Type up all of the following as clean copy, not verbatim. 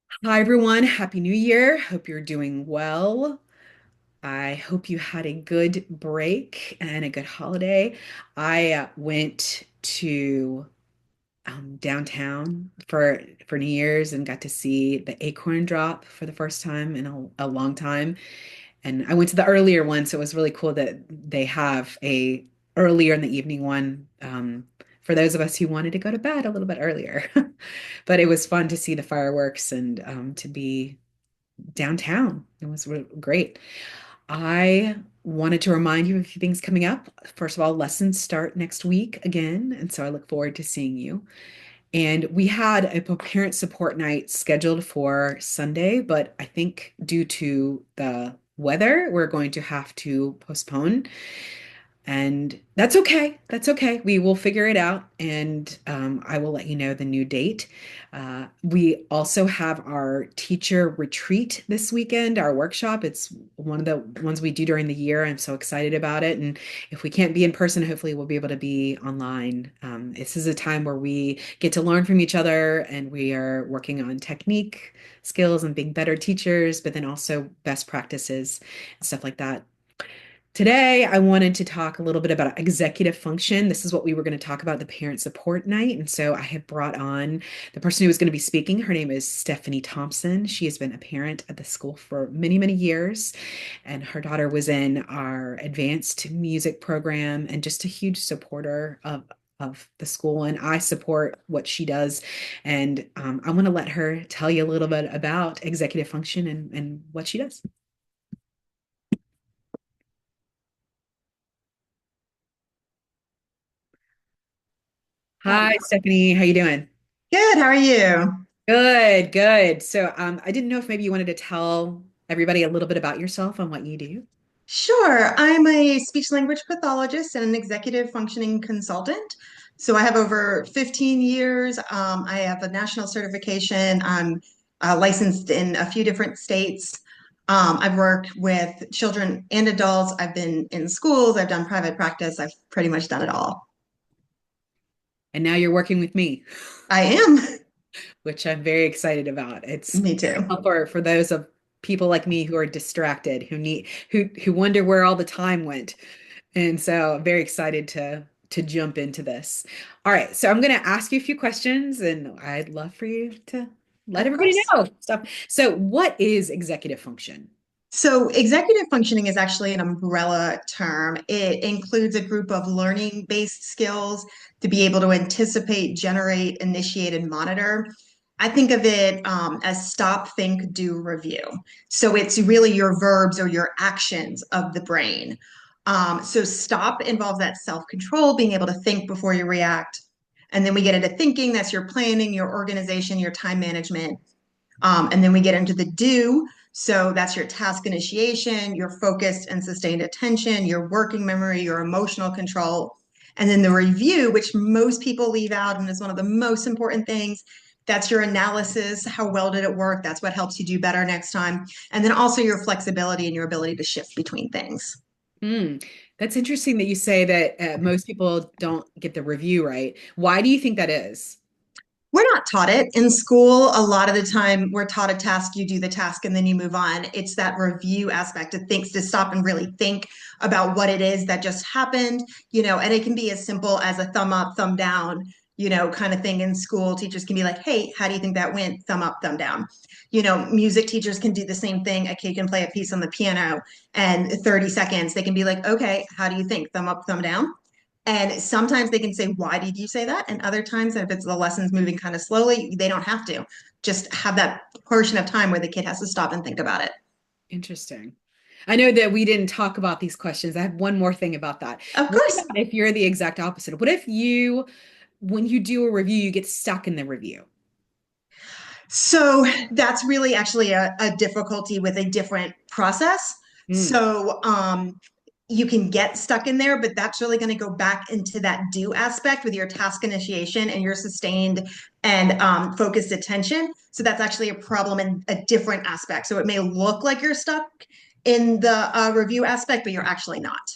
Hi, everyone. Happy New Year. Hope you're doing well. I hope you had a good break and a good holiday. I went to downtown for New Year's and got to see the acorn drop for the first time in a long time. And I went to the earlier one, so it was really cool that they have a earlier in the evening one for those of us who wanted to go to bed a little bit earlier. But it was fun to see the fireworks and to be downtown. It was great. I wanted to remind you of a few things coming up. First of all, lessons start next week again, and so I look forward to seeing you. And we had a parent support night scheduled for Sunday, but I think due to the weather, we're going to have to postpone. And that's okay. That's okay. We will figure it out, and I will let you know the new date. We also have our teacher retreat this weekend, our workshop. It's one of the ones we do during the year. I'm so excited about it. And if we can't be in person, hopefully we'll be able to be online. This is a time where we get to learn from each other, and we are working on technique, skills, and being better teachers, but then also best practices and stuff like that. Today, I wanted to talk a little bit about executive function. This is what we were going to talk about the parent support night. And so I have brought on the person who was going to be speaking. Her name is Stephanie Thompson. She has been a parent at the school for many, many years. And her daughter was in our advanced music program and just a huge supporter of the school. And I support what she does. And I want to let her tell you a little bit about executive function and what she does. Hi, Stephanie. How you doing? Good. How are you? Good, good. So, I didn't know if maybe you wanted to tell everybody a little bit about yourself and what you do. Sure. I'm a speech language pathologist and an executive functioning consultant. So I have over 15 years. I have a national certification. I'm licensed in a few different states. I've worked with children and adults. I've been in schools. I've done private practice. I've pretty much done it all. And now you're working with me, I am. which I'm very excited about. It's Me too. for those of people like me who are distracted, who wonder where all the time went. And so I'm very excited to jump into this. All right, so I'm going to ask you a few questions, and I'd love for you to let Of everybody course. know stuff. So, what is executive function? So, executive functioning is actually an umbrella term. It includes a group of learning based skills to be able to anticipate, generate, initiate, and monitor. I think of it as stop, think, do, review. So, it's really your verbs or your actions of the brain. So, stop involves that self control, being able to think before you react. And then we get into thinking, that's your planning, your organization, your time management. And then we get into the do. So that's your task initiation, your focused and sustained attention, your working memory, your emotional control. And then the review, which most people leave out and is one of the most important things. That's your analysis. How well did it work? That's what helps you do better next time. And then also your flexibility and your ability to shift between things. Mm, that's interesting that you say that most people don't get the review right. Why do you think that is? We're not taught it in school. A lot of the time, we're taught a task, you do the task, and then you move on. It's that review aspect of things to stop and really think about what it is that just happened, and it can be as simple as a thumb up, thumb down, kind of thing in school. Teachers can be like, hey, how do you think that went? Thumb up, thumb down. Music teachers can do the same thing. A kid can play a piece on the piano, and 30 seconds, they can be like, okay, how do you think? Thumb up, thumb down. And sometimes they can say, why did you say that? And other times, if it's the lessons moving kind of slowly, they don't have to. Just have that portion of time where the kid has to stop and think about it. Interesting. I know that we didn't talk about these questions. I have one more thing about that. Of What course. about if you're the exact opposite? What if when you do a review, you get stuck in the review? So that's really actually a difficulty with a different process. Mm, So you can get stuck in there, but that's really going to go back into that do aspect with your task initiation and your sustained and focused attention. So that's actually a problem in a different aspect. So it may look like you're stuck in the review aspect, but you're actually not.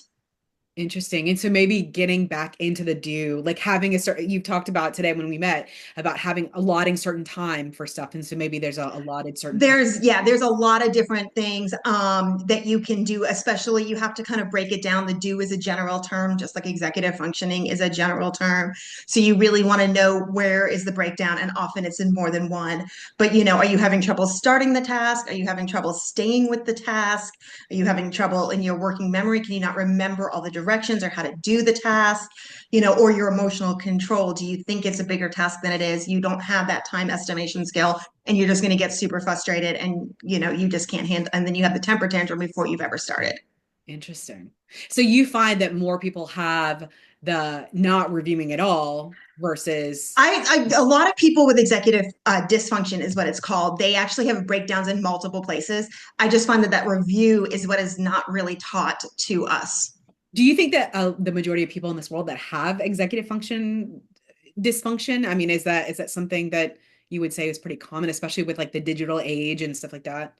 Interesting. And so maybe getting back into the do, like having a certain, you've talked about today when we met about having allotting certain time for stuff. And so maybe there's a allotted certain time. There's a lot of different things that you can do, especially you have to kind of break it down. The do is a general term, just like executive functioning is a general term. So you really want to know where is the breakdown, and often it's in more than one. But are you having trouble starting the task? Are you having trouble staying with the task? Are you having trouble in your working memory? Can you not remember all the directions or how to do the task? Or your emotional control. Do you think it's a bigger task than it is? You don't have that time estimation skill, and you're just going to get super frustrated, and you just can't handle, and then you have the temper tantrum before you've ever started. Interesting. So you find that more people have the not reviewing at all versus, A lot of people with executive dysfunction is what it's called. They actually have breakdowns in multiple places. I just find that review is what is not really taught to us. do you think that the majority of people in this world that have executive function dysfunction, I mean, is that something that you would say is pretty common, especially with like the digital age and stuff like that?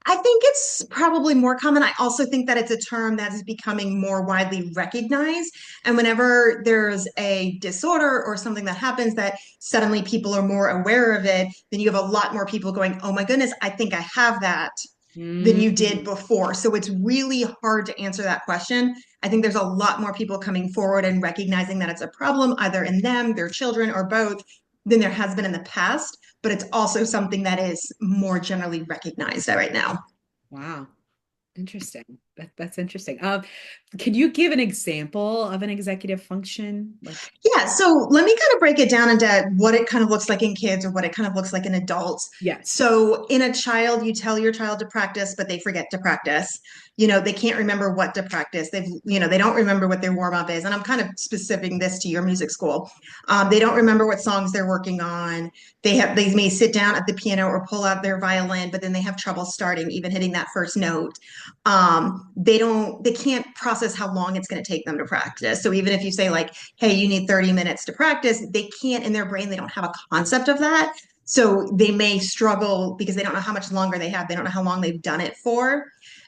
I think it's probably more common. I also think that it's a term that is becoming more widely recognized. And whenever there's a disorder or something that happens that suddenly people are more aware of it, then you have a lot more people going, oh my goodness, I think I have that, than you did Mm. before. So it's really hard to answer that question. I think there's a lot more people coming forward and recognizing that it's a problem, either in them, their children, or both, than there has been in the past. But it's also something that is more generally recognized right now. Wow. Interesting. That's interesting. Can you give an example of an executive function? Like, Yeah, so let me kind of break it down into what it kind of looks like in kids or what it kind of looks like in adults. yes. So, in a child, you tell your child to practice, but they forget to practice. They can't remember what to practice. They don't remember what their warm up is. And I'm kind of specific this to your music school. They don't remember what songs they're working on. They may sit down at the piano or pull out their violin, but then they have trouble starting, even hitting that first note. They can't process how long it's going to take them to practice. So even if you say like, hey, you need 30 minutes to practice, they can't, in their brain, they don't have a concept of that. So they may struggle because they don't know how much longer they have. They don't know how long they've done it for.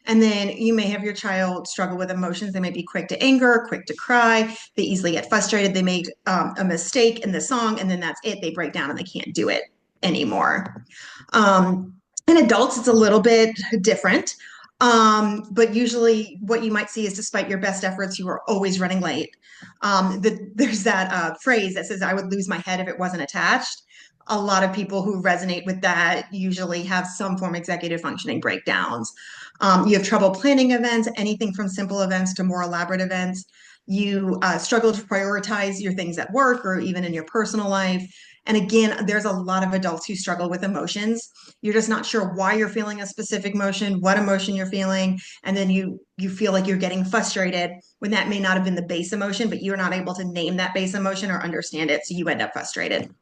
And then you may have your child struggle with emotions. They may be quick to anger, quick to cry. They easily get frustrated. They make a mistake in the song, and then that's it. They break down and they can't do it anymore. In adults, it's a little bit different. But usually, what you might see is, despite your best efforts, you are always running late. There's that phrase that says, I would lose my head if it wasn't attached. A lot of people who resonate with that usually have some form of executive functioning breakdowns. You have trouble planning events, anything from simple events to more elaborate events. You struggle to prioritize your things at work or even in your personal life. And again, there's a lot of adults who struggle with emotions. You're just not sure why you're feeling a specific emotion, what emotion you're feeling, and then you feel like you're getting frustrated when that may not have been the base emotion, but you're not able to name that base emotion or understand it, so you end up frustrated.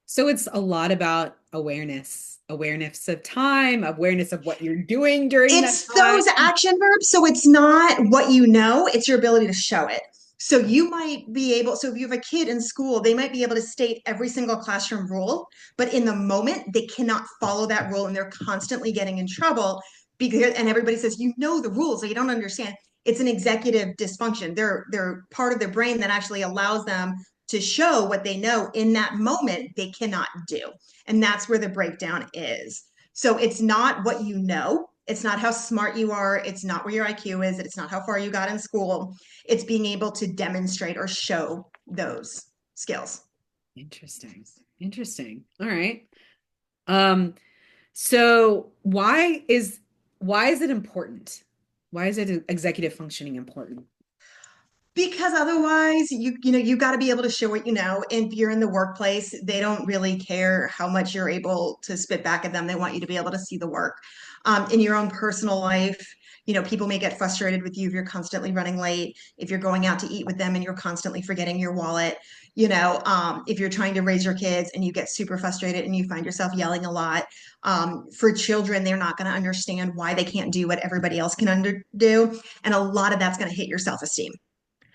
So it's a lot about awareness of time, awareness of what you're doing during that It's time. those action verbs. So it's not what you know, it's your ability to show it. So you might be able, so if you have a kid in school, they might be able to state every single classroom rule, but in the moment, they cannot follow that rule and they're constantly getting in trouble because, and everybody says, you know the rules, so you don't understand. It's an executive dysfunction. They're part of their brain that actually allows them to show what they know in that moment they cannot do. And that's where the breakdown is. So it's not what you know. It's not how smart you are. It's not where your IQ is. It's not how far you got in school. It's being able to demonstrate or show those skills. Interesting. Interesting. All right. Um, so why is it important? Why is it executive functioning important? Because otherwise, you got to be able to show what you know. And if you're in the workplace, they don't really care how much you're able to spit back at them. They want you to be able to see the work. In your own personal life, people may get frustrated with you if you're constantly running late, if you're going out to eat with them and you're constantly forgetting your wallet, if you're trying to raise your kids and you get super frustrated and you find yourself yelling a lot. For children, they're not going to understand why they can't do what everybody else can do. And a lot of that's going to hit your self-esteem.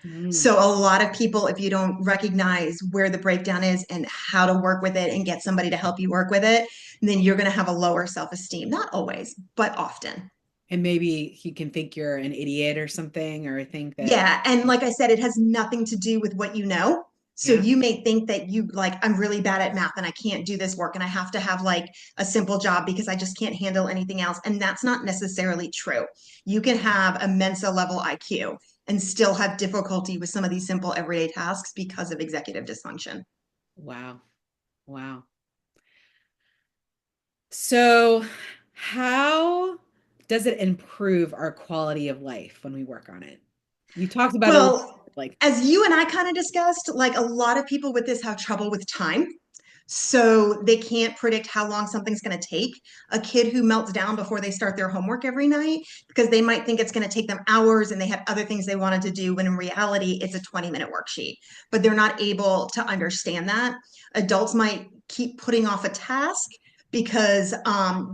Mm. So a lot of people, if you don't recognize where the breakdown is and how to work with it and get somebody to help you work with it, then you're going to have a lower self-esteem. Not always, but often. And maybe he can think you're an idiot or something, or think that, Yeah. And like I said, it has nothing to do with what you know. So yeah, you may think that you like, I'm really bad at math and I can't do this work and I have to have like a simple job because I just can't handle anything else. And that's not necessarily true. You can have a Mensa level IQ and still have difficulty with some of these simple everyday tasks because of executive dysfunction. wow, wow. So, how does it improve our quality of life when we work on it? You talked about a little, Well, like, as you and I kind of discussed, like a lot of people with this have trouble with time. So they can't predict how long something's going to take. A kid who melts down before they start their homework every night because they might think it's going to take them hours and they have other things they wanted to do, when in reality, it's a 20-minute worksheet. But they're not able to understand that. Adults might keep putting off a task because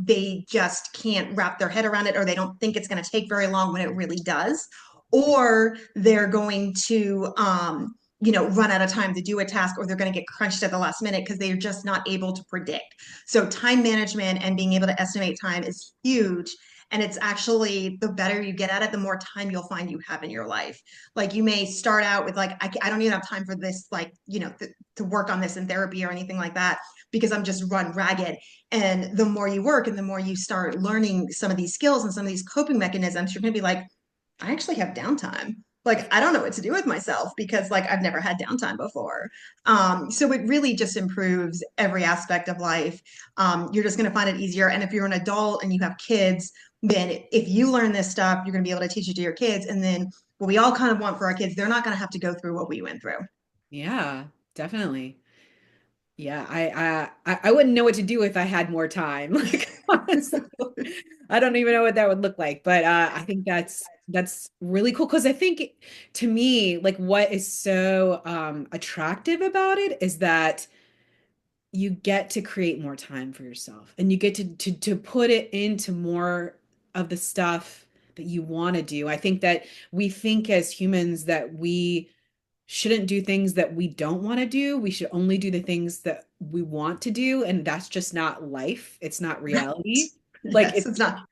they just can't wrap their head around it, or they don't think it's going to take very long when it really does. Or they're going to run out of time to do a task, or they're going to get crunched at the last minute because they're just not able to predict. So time management and being able to estimate time is huge. And it's actually, the better you get at it, the more time you'll find you have in your life. Like you may start out with like, I don't even have time for this, like, to work on this in therapy or anything like that, because I'm just run ragged. And the more you work and the more you start learning some of these skills and some of these coping mechanisms, you're going to be like, I actually have downtime. Like I don't know what to do with myself because like I've never had downtime before. So it really just improves every aspect of life. You're just going to find it easier. And if you're an adult and you have kids, then if you learn this stuff, you're going to be able to teach it to your kids. And then what we all kind of want for our kids, they're not going to have to go through what we went through. yeah, definitely. Yeah, I wouldn't know what to do if I had more time. Like honestly, I don't even know what that would look like. But I think that's really cool because I think to me, like what is so attractive about it is that you get to create more time for yourself and you get to put it into more of the stuff that you want to do. I think that we think as humans that we shouldn't do things that we don't want to do. We should only do the things that we want to do. And that's just not life. It's not Right. reality. Like Yes, it's it's not.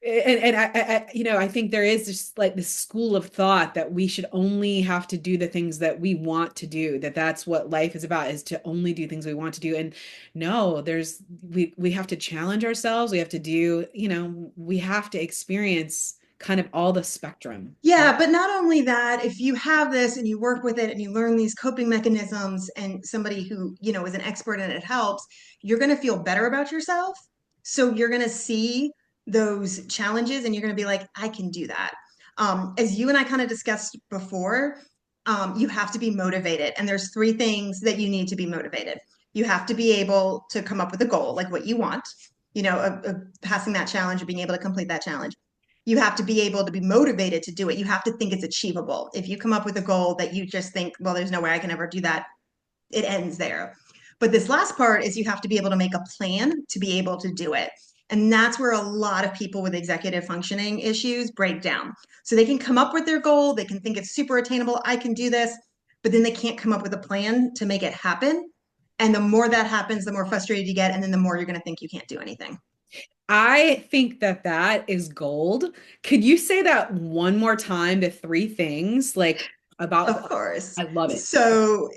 and I think there is just like this school of thought that we should only have to do the things that we want to do, that that's what life is about, is to only do things we want to do. And no, we have to challenge ourselves. We have to do, we have to experience kind of all the spectrum. Yeah, but not only that, if you have this and you work with it and you learn these coping mechanisms and somebody who, is an expert and it helps, you're going to feel better about yourself. So you're going to see those challenges and you're going to be like, I can do that. As you and I kind of discussed before, you have to be motivated. And there's three things that you need to be motivated. You have to be able to come up with a goal, like what you want, passing that challenge or being able to complete that challenge. You have to be able to be motivated to do it. You have to think it's achievable. If you come up with a goal that you just think, well, there's no way I can ever do that, it ends there. But this last part is you have to be able to make a plan to be able to do it. And that's where a lot of people with executive functioning issues break down. So they can come up with their goal, they can think it's super attainable, I can do this, but then they can't come up with a plan to make it happen. And the more that happens, the more frustrated you get. And then the more you're going to think you can't do anything. I think that that is gold. Could you say that one more time, the three things like Of about, course. I love it. So,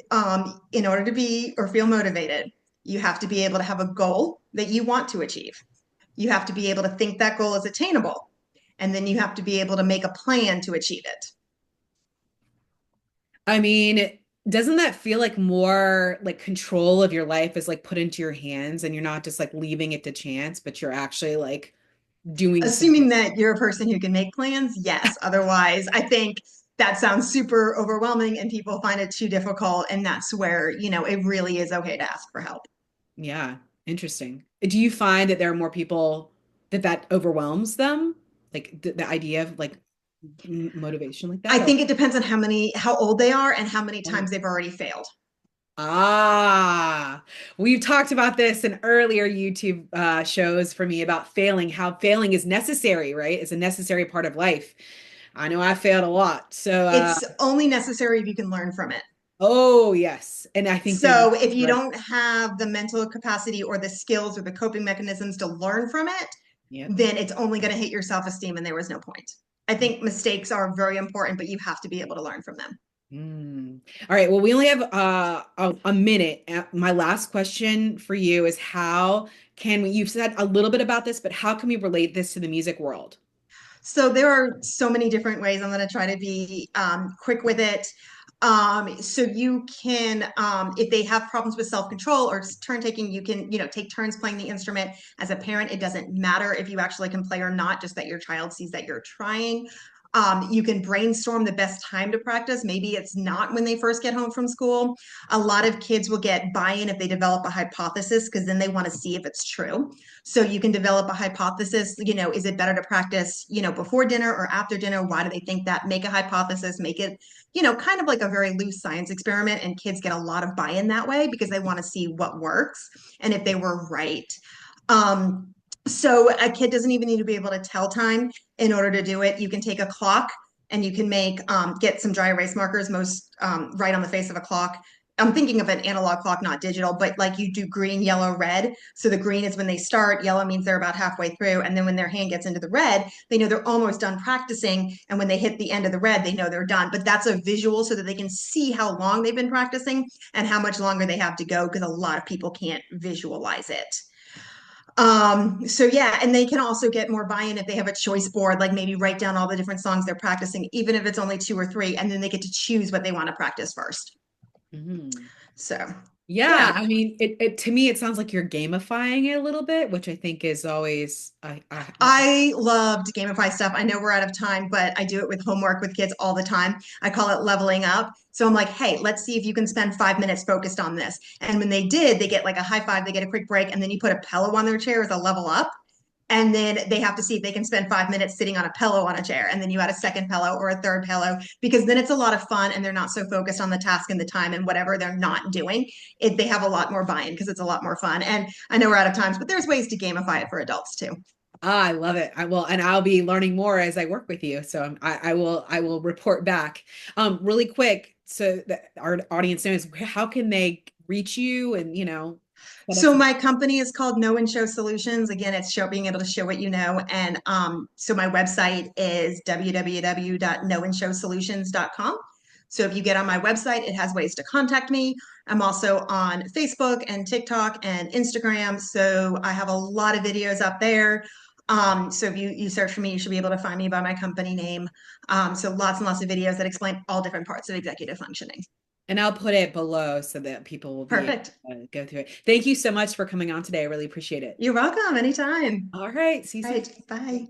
in order to be or feel motivated, you have to be able to have a goal that you want to achieve. You have to be able to think that goal is attainable. And then you have to be able to make a plan to achieve it. I mean, doesn't that feel like more like control of your life is like put into your hands and you're not just like leaving it to chance, but you're actually like doing something. Assuming that you're a person who can make plans, yes. Otherwise, I think that sounds super overwhelming and people find it too difficult. And that's where, it really is okay to ask for help. Yeah, interesting. Do you find that there are more people that overwhelms them? Like the idea of like motivation like I that or think it depends on how old they are and how many times they've already failed. Ah, we've talked about this in earlier YouTube shows for me about failing, how failing is necessary, right? It's a necessary part of life. I know I failed a lot. So, It's only necessary if you can learn from it. oh, yes. And I think that So if you right. don't have the mental capacity or the skills or the coping mechanisms to learn from it, Yep. then it's only going to hit your self-esteem and there was no point. I think mistakes are very important, but you have to be able to learn from them. Mm. All right. Well, we only have a minute. My last question for you is how can we, you've said a little bit about this, but how can we relate this to the music world? So there are so many different ways. I'm going to try to be quick with it. So you can, if they have problems with self-control or turn taking, you can, take turns playing the instrument. As a parent, it doesn't matter if you actually can play or not, just that your child sees that you're trying. You can brainstorm the best time to practice. Maybe it's not when they first get home from school. A lot of kids will get buy-in if they develop a hypothesis because then they want to see if it's true. So you can develop a hypothesis, is it better to practice, before dinner or after dinner? Why do they think that? Make a hypothesis, make it, kind of like a very loose science experiment. And kids get a lot of buy-in that way because they want to see what works and if they were right. So a kid doesn't even need to be able to tell time in order to do it. You can take a clock and you can get some dry erase markers, most right on the face of a clock. I'm thinking of an analog clock, not digital, but like you do green, yellow, red. So the green is when they start, yellow means they're about halfway through. And then when their hand gets into the red, they know they're almost done practicing. And when they hit the end of the red, they know they're done. But that's a visual so that they can see how long they've been practicing and how much longer they have to go because a lot of people can't visualize it. So yeah, and they can also get more buy-in if they have a choice board, like maybe write down all the different songs they're practicing, even if it's only two or three, and then they get to choose what they want to practice first. Mhm. So Yeah, yeah, I mean, it to me, it sounds like you're gamifying it a little bit, which I think is always, I love to gamify stuff. I know we're out of time, but I do it with homework with kids all the time. I call it leveling up. So I'm like, hey, let's see if you can spend 5 minutes focused on this. And when they did, they get like a high five, they get a quick break, and then you put a pillow on their chair as a level up. And then they have to see if they can spend 5 minutes sitting on a pillow on a chair. And then you add a second pillow or a third pillow because then it's a lot of fun and they're not so focused on the task and the time and whatever they're not doing. They have a lot more buy in because it's a lot more fun. And I know we're out of times, but there's ways to gamify it for adults too. I love it. I will, and I'll be learning more as I work with you. So I will report back. Really quick, so that our audience knows how can they reach you and set up So some. my company is called Know and Show Solutions. Again, it's being able to show what you know. And so my website is www.knowandshowsolutions.com. So if you get on my website, it has ways to contact me. I'm also on Facebook and TikTok and Instagram. So I have a lot of videos up there. So if you search for me, you should be able to find me by my company name. So lots and lots of videos that explain all different parts of executive functioning. And I'll put it below so that people will be Perfect. able to go through it. Thank you so much for coming on today. I really appreciate it. You're welcome anytime. All right, see you All soon. right. Bye.